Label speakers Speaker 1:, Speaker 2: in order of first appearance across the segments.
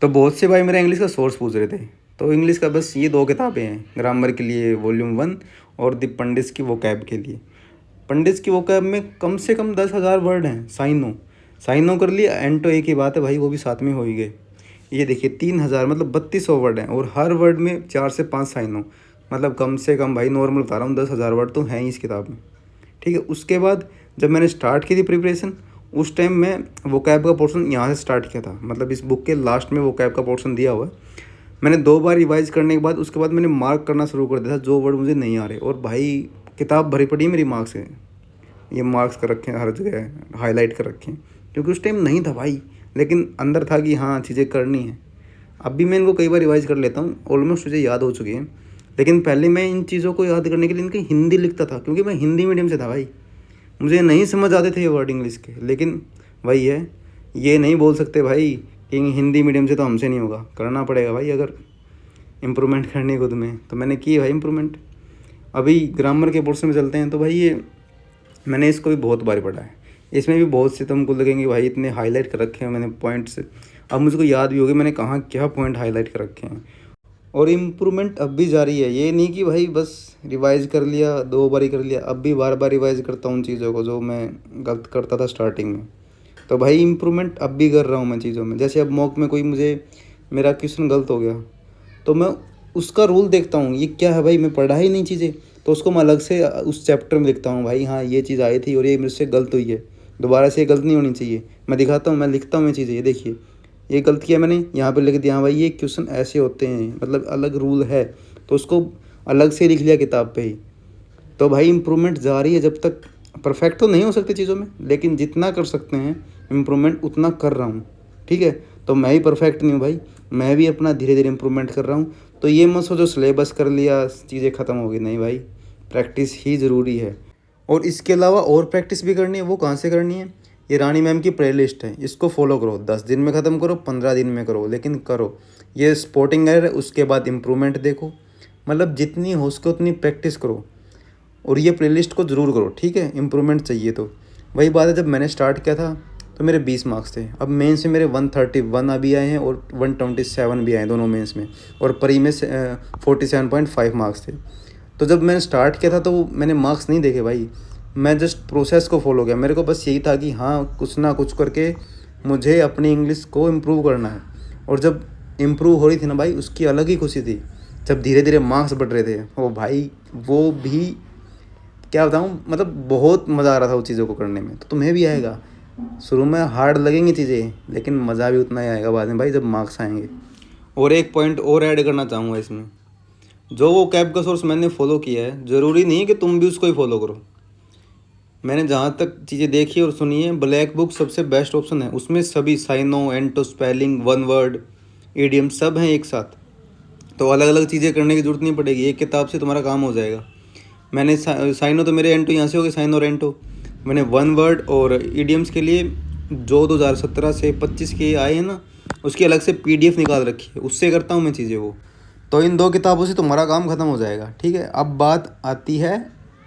Speaker 1: तो बहुत से भाई मेरा इंग्लिश का सोर्स पूछ रहे थे। तो इंग्लिश का बस ये 2 किताबें हैं, ग्रामर के लिए वॉल्यूम 1 और द पंडित की वोकैब के लिए। पंडित की वोकैब में कम से कम 10,000 वर्ड हैं। साइनो कर लिया, एंटो एक ही बात है भाई, वो भी साथ में हो ही गए। ये देखिए 3,000 मतलब 3200 वर्ड हैं, और हर वर्ड में 4 से 5 साइनो, मतलब कम से कम भाई नॉर्मल बता रहा हूँ 10,000 वर्ड तो हैं ही इस किताब में। ठीक है, उसके बाद जब मैंने स्टार्ट की थी प्रिपरेशन, उस टाइम मैं वोकैब का पोर्शन यहाँ से स्टार्ट किया था। मतलब इस बुक के लास्ट में वोकैब का पोर्शन दिया हुआ है। मैंने 2 बार रिवाइज करने के बाद उसके बाद मैंने मार्क करना शुरू कर दिया था जो वर्ड मुझे नहीं आ रहे, और भाई किताब भरी पड़ी है मेरी मार्क्स से। ये मार्क्स कर रखे हैं, हर जगह हाईलाइट कर रखे हैं, क्योंकि उस टाइम नहीं था भाई, लेकिन अंदर था कि हाँ चीज़ें करनी है। अब भी मैं इनको कई बार रिवाइज कर लेता हूँ, ऑलमोस्ट मुझे याद हो चुकी हैं। लेकिन पहले मैं इन चीज़ों को याद करने के लिए इनकी हिंदी लिखता था, क्योंकि मैं हिंदी मीडियम से था भाई। मुझे नहीं समझ आते थे ये वर्ड इंग्लिश के, लेकिन वही है, ये नहीं बोल सकते भाई कि हिंदी मीडियम से तो हमसे नहीं होगा, करना पड़ेगा भाई। अगर इम्प्रूवमेंट करनी है खुद में तो मैंने की भाई इम्प्रूवमेंट। अभी ग्रामर के पोर्शन में चलते हैं। तो भाई ये मैंने इसको भी बहुत बार पढ़ा है, इसमें भी बहुत से तुमको लगेंगे भाई इतने हाईलाइट कर रखे हैं मैंने पॉइंट्स। अब मुझको याद भी होगी मैंने कहाँ क्या पॉइंट हाईलाइट कर रखे हैं। और इम्प्रूवमेंट अब भी जारी है, ये नहीं कि भाई बस रिवाइज़ कर लिया 2 बार ही कर लिया, अब भी बार बार रिवाइज़ करता हूँ चीज़ों को जो मैं गलत करता था स्टार्टिंग में। तो भाई इम्प्रूवमेंट अब भी कर रहा हूँ मैं चीज़ों में। जैसे अब मॉक में कोई मुझे मेरा क्वेश्चन गलत हो गया, तो मैं उसका रूल देखता हूँ, ये क्या है भाई, मैं पढ़ा ही नहीं चीज़ें, तो उसको मैं अलग से उस चैप्टर में लिखता हूँ भाई, हाँ ये चीज़ आई थी और ये मुझसे गलत हुई है, दोबारा से ये गलत नहीं होनी चाहिए। मैं दिखाता हूँ, मैं लिखता हूँ ये चीज़ें, ये देखिए ये गलत किया मैंने, यहाँ पे लिख दिया हाँ भाई ये क्वेश्चन ऐसे होते हैं, मतलब अलग रूल है, तो उसको अलग से लिख लिया किताब पे ही। तो भाई इम्प्रूवमेंट जारी है, जब तक परफेक्ट तो नहीं हो सकते चीज़ों में, लेकिन जितना कर सकते हैं इम्प्रूवमेंट उतना कर रहा हूँ। ठीक है, तो मैं ही परफेक्ट नहीं हूँ भाई, मैं भी अपना धीरे धीरे इम्प्रूवमेंट कर रहा हूँ। तो ये मत सोचो सिलेबस कर लिया चीज़ें ख़त्म हो गई, नहीं भाई, प्रैक्टिस ही ज़रूरी है। और इसके अलावा और प्रैक्टिस भी करनी है। वो कहाँ से करनी है? ये रानी मैम की प्लेलिस्ट है, इसको फॉलो करो, 10 दिन में ख़त्म करो, 15 दिन में करो, लेकिन करो। ये स्पॉटिंग एरर है, उसके बाद इम्प्रूवमेंट देखो, मतलब जितनी हो सके उतनी प्रैक्टिस करो, और ये प्लेलिस्ट को ज़रूर करो। ठीक है, इम्प्रूवमेंट चाहिए तो। वही बात है, जब मैंने स्टार्ट किया था तो मेरे 20 मार्क्स थे, अब मेंस में मेरे 131 अभी आए हैं और 127 भी आए दोनों मेंस में, और प्री में 47.5 मार्क्स थे। तो जब मैंने स्टार्ट किया था तो मैंने मार्क्स नहीं देखे भाई, मैं जस्ट प्रोसेस को फॉलो किया। मेरे को बस यही था कि हाँ कुछ ना कुछ करके मुझे अपनी इंग्लिश को इम्प्रूव करना है। और जब इम्प्रूव हो रही थी ना भाई, उसकी अलग ही खुशी थी। जब धीरे धीरे मार्क्स बढ़ रहे थे ओ भाई, वो भी क्या बताऊँ, मतलब बहुत मज़ा आ रहा था उस चीज़ों को करने में। तो तुम्हें भी आएगा, शुरू में हार्ड लगेंगी चीज़ें, लेकिन मज़ा भी उतना ही आएगा बाद में भाई जब मार्क्स आएंगे। और एक पॉइंट और ऐड करना चाहूँगा इसमें, जो वो कैब का सोर्स मैंने फॉलो किया है, ज़रूरी नहीं है कि तुम भी उसको ही फॉलो करो। मैंने जहाँ तक चीज़ें देखी और सुनी है, ब्लैक बुक सबसे बेस्ट ऑप्शन है। उसमें सभी साइनो, एंटो, स्पेलिंग, वन वर्ड, ईडियम सब हैं एक साथ, तो अलग अलग चीज़ें करने की ज़रूरत नहीं पड़ेगी, एक किताब से तुम्हारा काम हो जाएगा। मैंने साइनो तो मेरे एंटो यहाँ से हो गए, साइनो और एंटो। मैंने वन वर्ड और ईडियम्स के लिए जो 2017 से 25 के आए हैं ना, उसकी अलग से PDF निकाल रखी है, उससे करता हूँ मैं चीज़ें वो। तो इन 2 किताबों से तुम्हारा काम ख़त्म हो जाएगा। ठीक है, अब बात आती है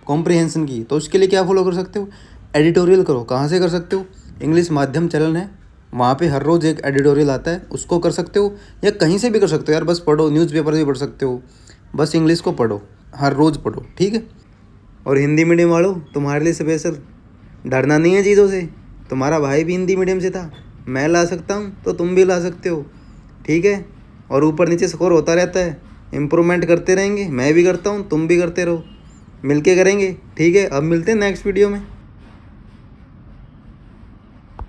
Speaker 1: कॉम्प्रिहेंशन की। तो उसके लिए क्या फॉलो कर सकते हो? एडिटोरियल करो। कहाँ से कर सकते हो? इंग्लिश माध्यम चैनल है, वहाँ पे हर रोज़ एक एडिटोरियल आता है, उसको कर सकते हो, या कहीं से भी कर सकते हो यार, बस पढ़ो, न्यूज़पेपर भी पढ़ सकते हो, बस इंग्लिश को पढ़ो, हर रोज़ पढ़ो। ठीक है, और हिंदी मीडियम वालों तुम्हारे लिए स्पेशल, डरना नहीं है चीज़ों से। तुम्हारा भाई भी हिंदी मीडियम से था, मैं ला सकता हूँ तो तुम भी ला सकते हो। ठीक है, और ऊपर नीचे स्कोर होता रहता है, इम्प्रूवमेंट करते रहेंगे, मैं भी करता हूँ, तुम भी करते रहो, मिलके करेंगे। ठीक है, अब मिलते हैं नेक्स्ट वीडियो में।